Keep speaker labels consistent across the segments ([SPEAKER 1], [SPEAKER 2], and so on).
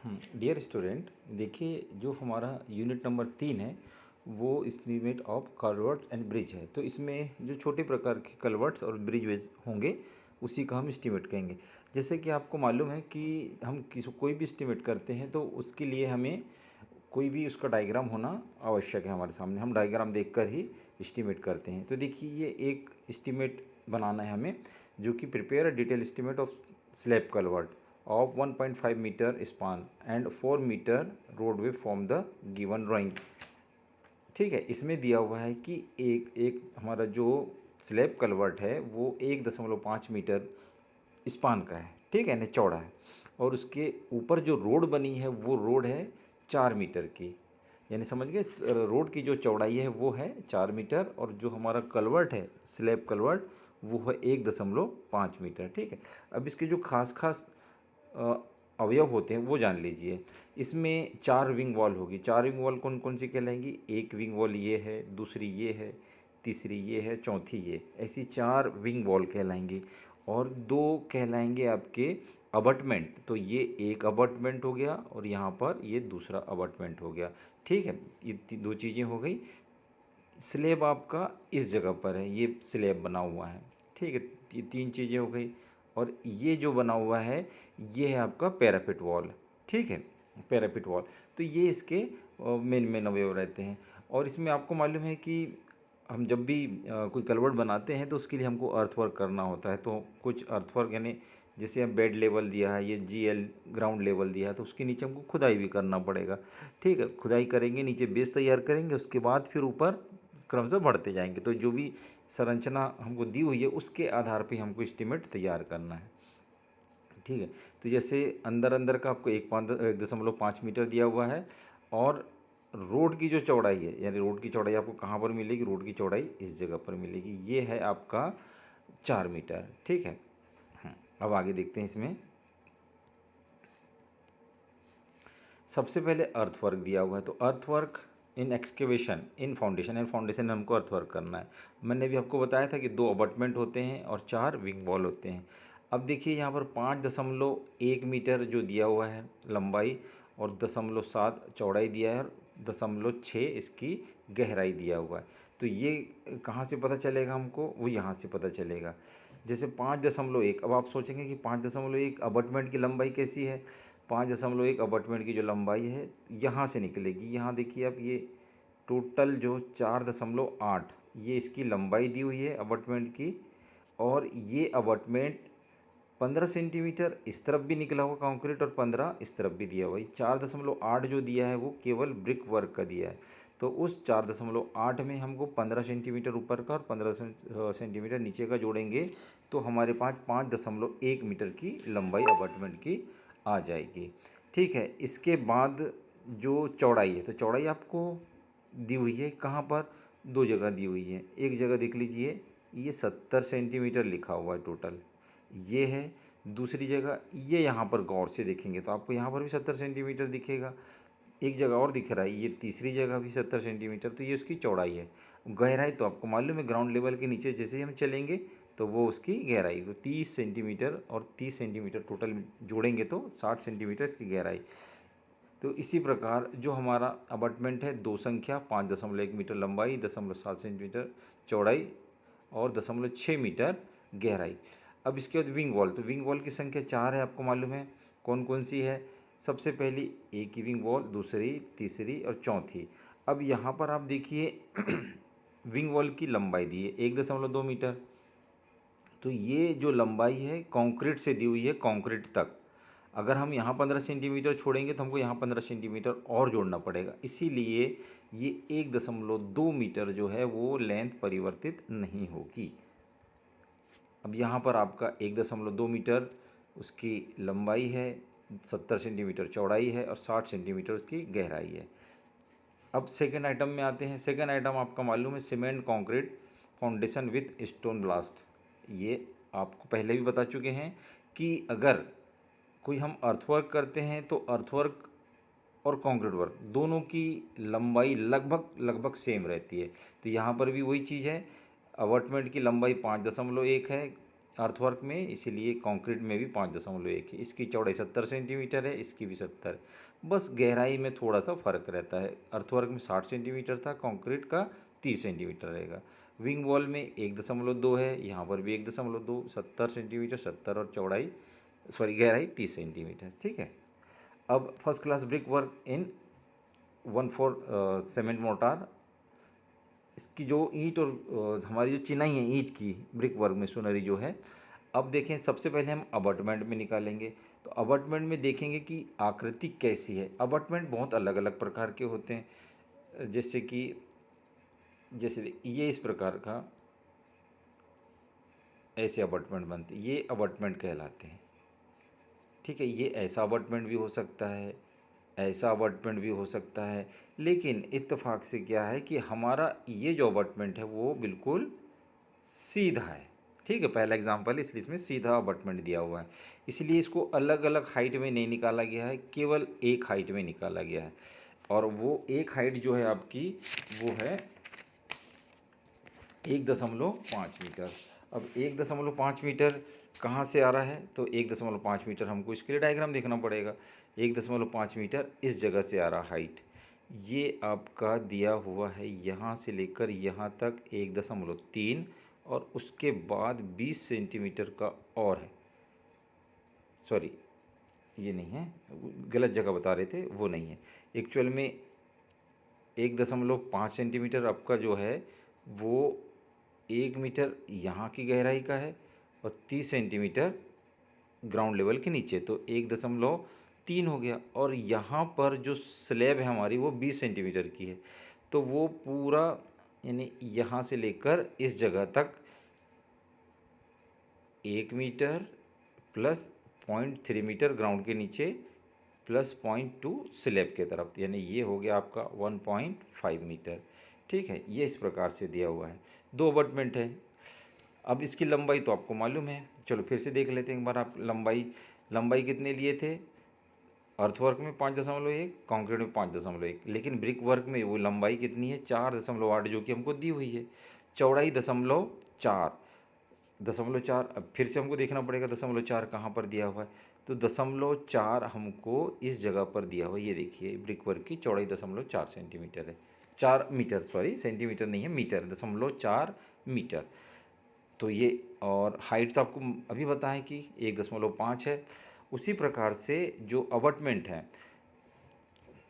[SPEAKER 1] Dear student, देखिए जो हमारा यूनिट नंबर 3 है वो estimate of culvert and bridge है। तो इसमें जो छोटे प्रकार के कलवर्ट्स और ब्रिज होंगे उसी का हम एस्टीमेट कहेंगे। जैसे कि आपको मालूम है कि हम कोई भी एस्टीमेट करते हैं तो उसके लिए हमें कोई भी उसका डायग्राम होना आवश्यक है हमारे सामने। हम डायग्राम देखकर ही एस्टीमेट करते हैं। तो देखिए ये एक एस्टीमेट बनाना है हमें, जो कि prepare a detail estimate of slab culvert of 1.5 meter span and 4 meter roadway from the given drawing। ठीक है, इसमें दिया हुआ है कि एक एक हमारा जो स्लैब कलवर्ट है वो 1.5 मीटर स्पान का है, ठीक है, यानी चौड़ा है। और उसके ऊपर जो रोड बनी है वो रोड है 4 मीटर की, यानी समझ गए, रोड की जो चौड़ाई है वो है 4 मीटर और जो हमारा कलवर्ट है स्लैब कलवर्ट वो है 1.5 मीटर। ठीक है, अब इसके जो खास खास अवयव होते हैं वो जान लीजिए। इसमें 4 विंग वॉल होगी। 4 विंग वॉल कौन कौन सी कहलाएंगी? एक विंग वॉल ये है, दूसरी ये है, तीसरी ये है, चौथी ये, ऐसी 4 विंग वॉल कहलाएंगी। और 2 कहलाएंगे आपके अबटमेंट। तो ये एक अबटमेंट हो गया और यहाँ पर ये दूसरा अबटमेंट हो गया। ठीक है, ये 2 चीज़ें हो गई। स्लेब आपका इस जगह पर है, ये स्लेब बना हुआ है। ठीक है, ये 3 चीज़ें हो गई। और ये जो बना हुआ है ये है आपका पैरापेट वॉल। ठीक है, पैरापेट वॉल। तो ये इसके मेन मेन अवयव रहते हैं। और इसमें आपको मालूम है कि हम जब भी कोई कलवर्ट बनाते हैं तो उसके लिए हमको अर्थवर्क करना होता है। तो कुछ अर्थवर्क यानी जैसे हम बेड लेवल दिया है, ये GL ग्राउंड लेवल दिया है, तो उसके नीचे हमको खुदाई भी करना पड़ेगा। ठीक है, खुदाई करेंगे, नीचे बेस तैयार करेंगे, उसके बाद फिर ऊपर क्रमशः बढ़ते जाएंगे। तो जो भी संरचना हमको दी हुई है उसके आधार पे हमको एस्टीमेट तैयार करना है। ठीक है, तो जैसे अंदर अंदर का आपको 1.5 मीटर दिया हुआ है। और रोड की जो चौड़ाई है, यानी रोड की चौड़ाई आपको कहाँ पर मिलेगी? रोड की चौड़ाई इस जगह पर मिलेगी, ये है आपका 4 मीटर। ठीक है, अब आगे देखते हैं। इसमें सबसे पहले अर्थवर्क दिया हुआ है। तो earthwork in excavation in foundation, and foundation में हमको अर्थवर्क करना है। मैंने भी आपको बताया था कि 2 अबटमेंट होते हैं और 4 विंग वॉल होते हैं। अब देखिए यहाँ पर 5.1 मीटर जो दिया हुआ है लंबाई, और 0.7 चौड़ाई दिया है, और 0.6 इसकी गहराई दिया हुआ है। तो ये कहाँ से पता चलेगा हमको? वो यहाँ से पता चलेगा। जैसे 5.1, अब आप सोचेंगे कि 5.1 अबटमेंट की लंबाई कैसी है? 5.1 अबटमेंट की जो लंबाई है यहाँ से निकलेगी। यहाँ देखिए आप, ये टोटल जो 4.8 ये इसकी लंबाई दी हुई है अबटमेंट की। और ये अबटमेंट 15 सेंटीमीटर इस तरफ भी निकला हुआ कंक्रीट और 15 इस तरफ भी दिया हुआ है। 4.8 जो दिया है वो केवल ब्रिक वर्क का दिया है। तो उस 4.8 में हमको 15 सेंटीमीटर ऊपर का और 15 सेंटीमीटर नीचे का जोड़ेंगे तो हमारे पास 5.1 मीटर की लंबाई अबटमेंट की आ जाएगी। ठीक है, इसके बाद जो चौड़ाई है, तो चौड़ाई आपको दी हुई है कहाँ पर? 2 जगह दी हुई है। एक जगह देख लीजिए, ये 70 सेंटीमीटर लिखा हुआ है टोटल, ये है। दूसरी जगह ये यहाँ पर गौर से देखेंगे तो आपको यहाँ पर भी 70 सेंटीमीटर दिखेगा। एक जगह और दिख रहा है, ये तीसरी जगह भी 70 सेंटीमीटर। तो ये उसकी चौड़ाई है। गहराई तो आपको मालूम है, ग्राउंड लेवल के नीचे जैसे ही हम चलेंगे तो वो उसकी गहराई तो 30 सेंटीमीटर और 30 सेंटीमीटर टोटल जोड़ेंगे तो 60 सेंटीमीटर इसकी गहराई। तो इसी प्रकार जो हमारा अबटमेंट है, 2 संख्या, 5.1 मीटर लंबाई, 0.7 सेंटीमीटर चौड़ाई और 0.6 मीटर गहराई। अब इसके बाद विंग वॉल। तो विंग वॉल की संख्या 4 है, आपको मालूम है कौन कौन सी है। सबसे पहली एक की विंग वॉल, दूसरी, तीसरी और चौथी। अब यहाँ पर आप देखिए विंग वॉल की लंबाई दी है 1.2 मीटर। तो ये जो लंबाई है कंक्रीट से दी हुई है, कंक्रीट तक। अगर हम यहाँ 15 सेंटीमीटर छोड़ेंगे तो हमको यहाँ 15 सेंटीमीटर और जोड़ना पड़ेगा, इसीलिए ये 1.2 मीटर जो है वो लेंथ परिवर्तित नहीं होगी। अब यहाँ पर आपका 1.2 मीटर उसकी लंबाई है, 70 सेंटीमीटर चौड़ाई है और 60 सेंटीमीटर उसकी गहराई है। अब सेकेंड आइटम में आते हैं। सेकेंड आइटम आपका मालूम है, cement concrete foundation with stone blast. ये आपको पहले भी बता चुके हैं कि अगर कोई हम अर्थवर्क करते हैं तो अर्थवर्क और कंक्रीट वर्क दोनों की लंबाई लगभग लगभग सेम रहती है। तो यहाँ पर भी वही चीज़ है, अबटमेंट की लंबाई 5.1 है, अर्थवर्क में, इसीलिए कंक्रीट में भी 5.1 है। इसकी चौड़ाई 70 सेंटीमीटर है, इसकी भी 70। बस गहराई में थोड़ा सा फर्क रहता है, अर्थवर्क में 60 सेंटीमीटर था, कंक्रीट का 30 सेंटीमीटर रहेगा। विंग वॉल में 1.2 है, यहाँ पर भी 1.2, 70 सेंटीमीटर, 70 और चौड़ाई गहराई 30 सेंटीमीटर। ठीक है। अब first class brick work in 1/4 cement mortar. इसकी जो ईंट और हमारी जो चिनाई है ईंट की ब्रिक वर्क मेसोनरी जो है, अब देखें सबसे पहले हम अबटमेंट में निकालेंगे। तो अबटमेंट में देखेंगे कि आकृति कैसी है। अबटमेंट बहुत अलग अलग प्रकार के होते हैं, जैसे ये इस प्रकार का ऐसे अबटमेंट बनते, ये अबटमेंट कहलाते हैं। ठीक है, ये ऐसा अबटमेंट भी हो सकता है, ऐसा अबटमेंट भी हो सकता है, लेकिन इत्तेफाक से क्या है कि हमारा ये जो अबटमेंट है वो बिल्कुल सीधा है। ठीक है, पहला एग्जांपल इसलिए इसमें सीधा अबटमेंट दिया हुआ है, इसलिए इसको अलग अलग हाइट में नहीं निकाला गया है, केवल एक हाइट में निकाला गया है। और वो एक हाइट जो है आपकी वो है 1.5 मीटर। अब 1.5 मीटर कहाँ से आ रहा है, तो 1.5 मीटर हमको इसके लिए डायग्राम देखना पड़ेगा। 1.5 मीटर इस जगह से आ रहा हाइट, ये आपका दिया हुआ है यहाँ से लेकर यहाँ तक 1.3, और उसके बाद 20 सेंटीमीटर का और है, सॉरी ये नहीं है, गलत जगह बता रहे थे, वो नहीं है एक्चुअल में। 1.5 सेंटीमीटर आपका जो है वो 1 मीटर यहाँ की गहराई का है, और 30 सेंटीमीटर ग्राउंड लेवल के नीचे, तो 1.3 हो गया। और यहाँ पर जो स्लैब है हमारी वो 20 सेंटीमीटर की है, तो वो पूरा यानी यहाँ से लेकर इस जगह तक 1 मीटर प्लस 0.3 मीटर ग्राउंड के नीचे प्लस 0.2 स्लैब के तरफ, यानी ये हो गया आपका 1.5 मीटर। ठीक है, ये इस प्रकार से दिया हुआ है। दो अबटमेंट है। अब इसकी लंबाई तो आपको मालूम है, चलो फिर से देख लेते हैं एक बार। आप लंबाई कितने लिए थे, अर्थवर्क में 5.1, कंक्रीट में 5.1, लेकिन ब्रिक वर्क में वो लंबाई कितनी है 4.8, जो कि हमको दी हुई है। चौड़ाई 0.4, अब फिर से हमको देखना पड़ेगा 0.4 कहाँ पर दिया हुआ है, तो 0.4 हमको इस जगह पर दिया हुआ है। ये देखिए ब्रिक वर्क की चौड़ाई 0.4 सेंटीमीटर है, 4 मीटर, सॉरी सेंटीमीटर नहीं है, मीटर, 0.4 मीटर। तो ये, और हाइट तो आपको अभी बताएं कि 1.5 है। उसी प्रकार से जो अबटमेंट है,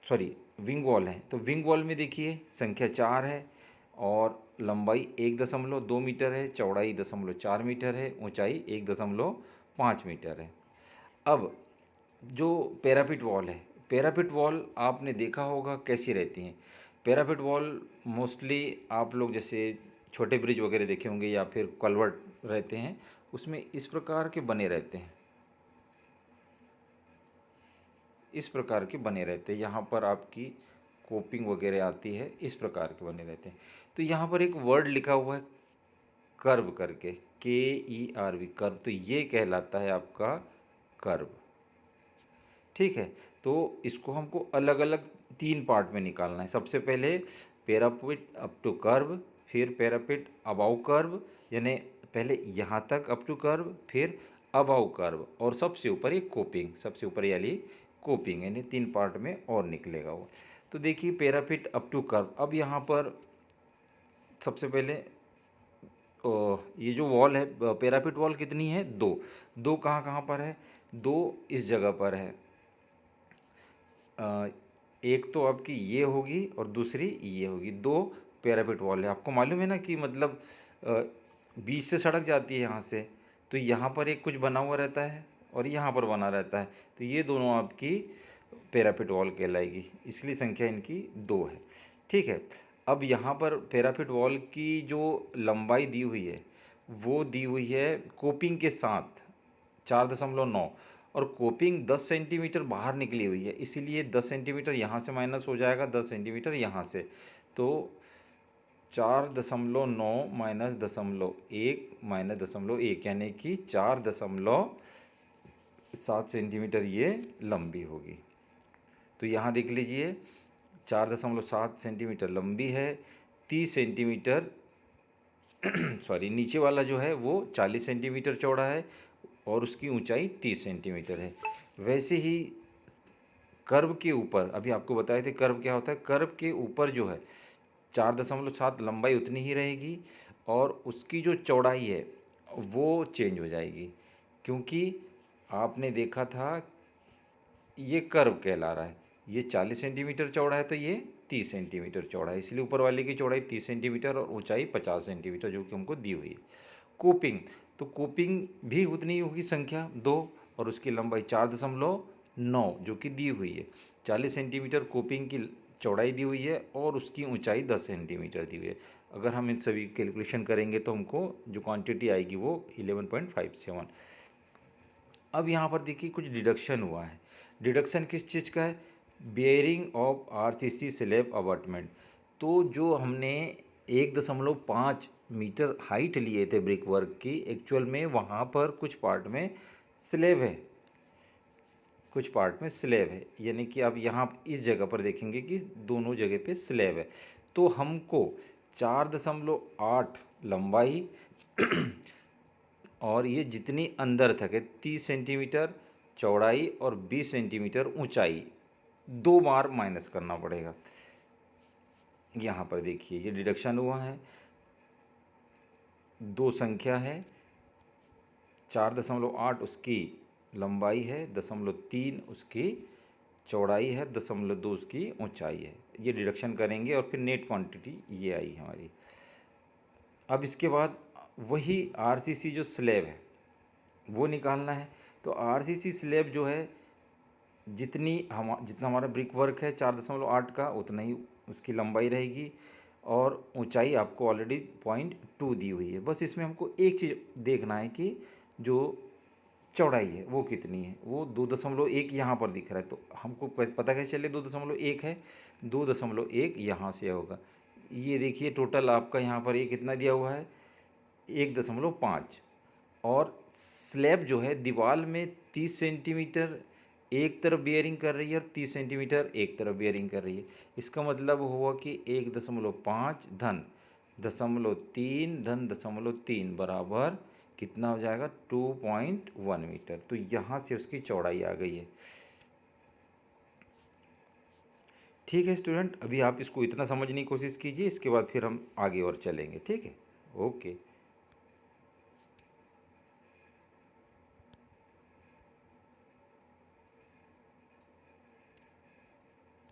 [SPEAKER 1] सॉरी विंग वॉल है, तो विंग वॉल में देखिए संख्या 4 है, और लंबाई 1.2 मीटर है, चौड़ाई 0.4 मीटर है, ऊंचाई 1.5 मीटर है। अब जो पैरापिट वॉल है, पैरापिट वॉल आपने देखा होगा कैसी रहती हैं। पैरापिट वॉल मोस्टली आप लोग जैसे छोटे ब्रिज वगैरह देखे होंगे या फिर कलवर्ट रहते हैं, उसमें इस प्रकार के बने रहते हैं, इस प्रकार के बने रहते हैं। यहाँ पर आपकी कोपिंग वगैरह आती है, इस प्रकार के बने रहते हैं। तो यहाँ पर एक वर्ड लिखा हुआ है कर्व करके, KERV, कर्व, तो ये कहलाता है आपका कर्व। ठीक है, तो इसको हमको अलग अलग 3 पार्ट में निकालना है। सबसे पहले पैरापिट अप टू कर्व, फिर पैरापिट अबाउ कर्व, यानी पहले यहाँ तक अप टू कर्व, फिर अबाउ कर्व, और सबसे ऊपर एक कोपिंग, सबसे ऊपर यानी कोपिंग, यानी 3 पार्ट में और निकलेगा वो। तो देखिए पैरापिट अप टू कर्व। अब यहाँ पर सबसे पहले ये जो वॉल है पैरापिट वॉल कितनी है, 2 कहाँ कहाँ पर है, 2 इस जगह पर है। एक तो आपकी ये होगी और दूसरी ये होगी, 2 पैरापिट वॉल है। आपको मालूम है ना कि मतलब बीच से सड़क जाती है यहाँ से, तो यहाँ पर एक कुछ बना हुआ रहता है और यहाँ पर बना रहता है, तो ये दोनों आपकी पैरापिट वॉल कहलाएगी, इसलिए संख्या इनकी 2 है। ठीक है, अब यहाँ पर पैरापिट वॉल की जो लंबाई दी हुई है वो दी हुई है कोपिंग के साथ 4.9, और कोपिंग 10 सेंटीमीटर बाहर निकली हुई है, इसीलिए 10 सेंटीमीटर यहाँ से माइनस हो जाएगा, 10 सेंटीमीटर यहाँ से, तो 4.9 माइनस 0.1 माइनस 0.1, यानी कि 4.7 सेंटीमीटर ये लंबी होगी। तो यहाँ देख लीजिए 4.7 सेंटीमीटर लंबी है, 30 सेंटीमीटर सॉरी, नीचे वाला जो है वो 40 सेंटीमीटर चौड़ा है और उसकी ऊंचाई 30 सेंटीमीटर है। वैसे ही कर्व के ऊपर, अभी आपको बताए थे कर्व क्या होता है, कर्व के ऊपर जो है 4.7 लंबाई उतनी ही रहेगी और उसकी जो चौड़ाई है वो चेंज हो जाएगी, क्योंकि आपने देखा था ये कर्व कहला रहा है, ये 40 सेंटीमीटर चौड़ा है तो ये 30 सेंटीमीटर चौड़ा है, इसलिए ऊपर वाले की चौड़ाई 30 सेंटीमीटर और ऊंचाई 50 सेंटीमीटर जो कि हमको दी हुई है। कोपिंग, तो कोपिंग भी उतनी ही होगी, संख्या 2 और उसकी लंबाई 4.9 जो कि दी हुई है। 40 सेंटीमीटर कोपिंग की चौड़ाई दी हुई है और उसकी ऊंचाई 10 सेंटीमीटर दी हुई है। अगर हम इन सभी कैलकुलेशन करेंगे तो हमको जो क्वांटिटी आएगी वो 11.57। अब यहाँ पर देखिए कुछ डिडक्शन हुआ है। डिडक्शन किस चीज़ का है? Bearing of RCC slab abutment. तो जो हमने 1.5 मीटर हाइट लिए थे ब्रिक वर्क की, एक्चुअल में वहाँ पर कुछ पार्ट में स्लैब है, कुछ पार्ट में स्लैब है, यानी कि आप यहाँ इस जगह पर देखेंगे कि दोनों जगह पे स्लैब है। तो हमको 4.8 लंबाई और ये जितनी अंदर तक है 30 सेंटीमीटर चौड़ाई और 20 सेंटीमीटर ऊंचाई, 2 बार माइनस करना पड़ेगा। यहाँ पर देखिए ये डिडक्शन हुआ है, 2 संख्या है, 4.8 उसकी लंबाई है, 0.3 उसकी चौड़ाई है, 0.2 उसकी ऊंचाई है। ये डिडक्शन करेंगे और फिर नेट क्वांटिटी ये आई हमारी। अब इसके बाद वही आरसीसी जो स्लैब है वो निकालना है। तो आरसीसी स्लैब जो है जितना हमारा ब्रिक वर्क है 4.8 का, उतना ही उसकी लंबाई रहेगी और ऊंचाई आपको ऑलरेडी 0.2 दी हुई है। बस इसमें हमको एक चीज़ देखना है कि जो चौड़ाई है वो कितनी है, वो 2.1 यहाँ पर दिख रहा है, तो हमको पता कैसे चले 2.1 है, 2.1 यहाँ से होगा। ये देखिए टोटल आपका यहाँ पर ये कितना दिया हुआ है 1.5। और स्लैब जो है दीवार में 30 सेंटीमीटर एक तरफ बियरिंग कर रही है और 30 सेंटीमीटर एक तरफ बियरिंग कर रही है। इसका मतलब हुआ कि 1.5 धन 0.3 धन 0.3 बराबर कितना हो जाएगा 2.1 मीटर। तो यहाँ से उसकी चौड़ाई आ गई है। ठीक है स्टूडेंट, अभी आप इसको इतना समझने की कोशिश कीजिए, इसके बाद फिर हम आगे और चलेंगे। ठीक है, ओके।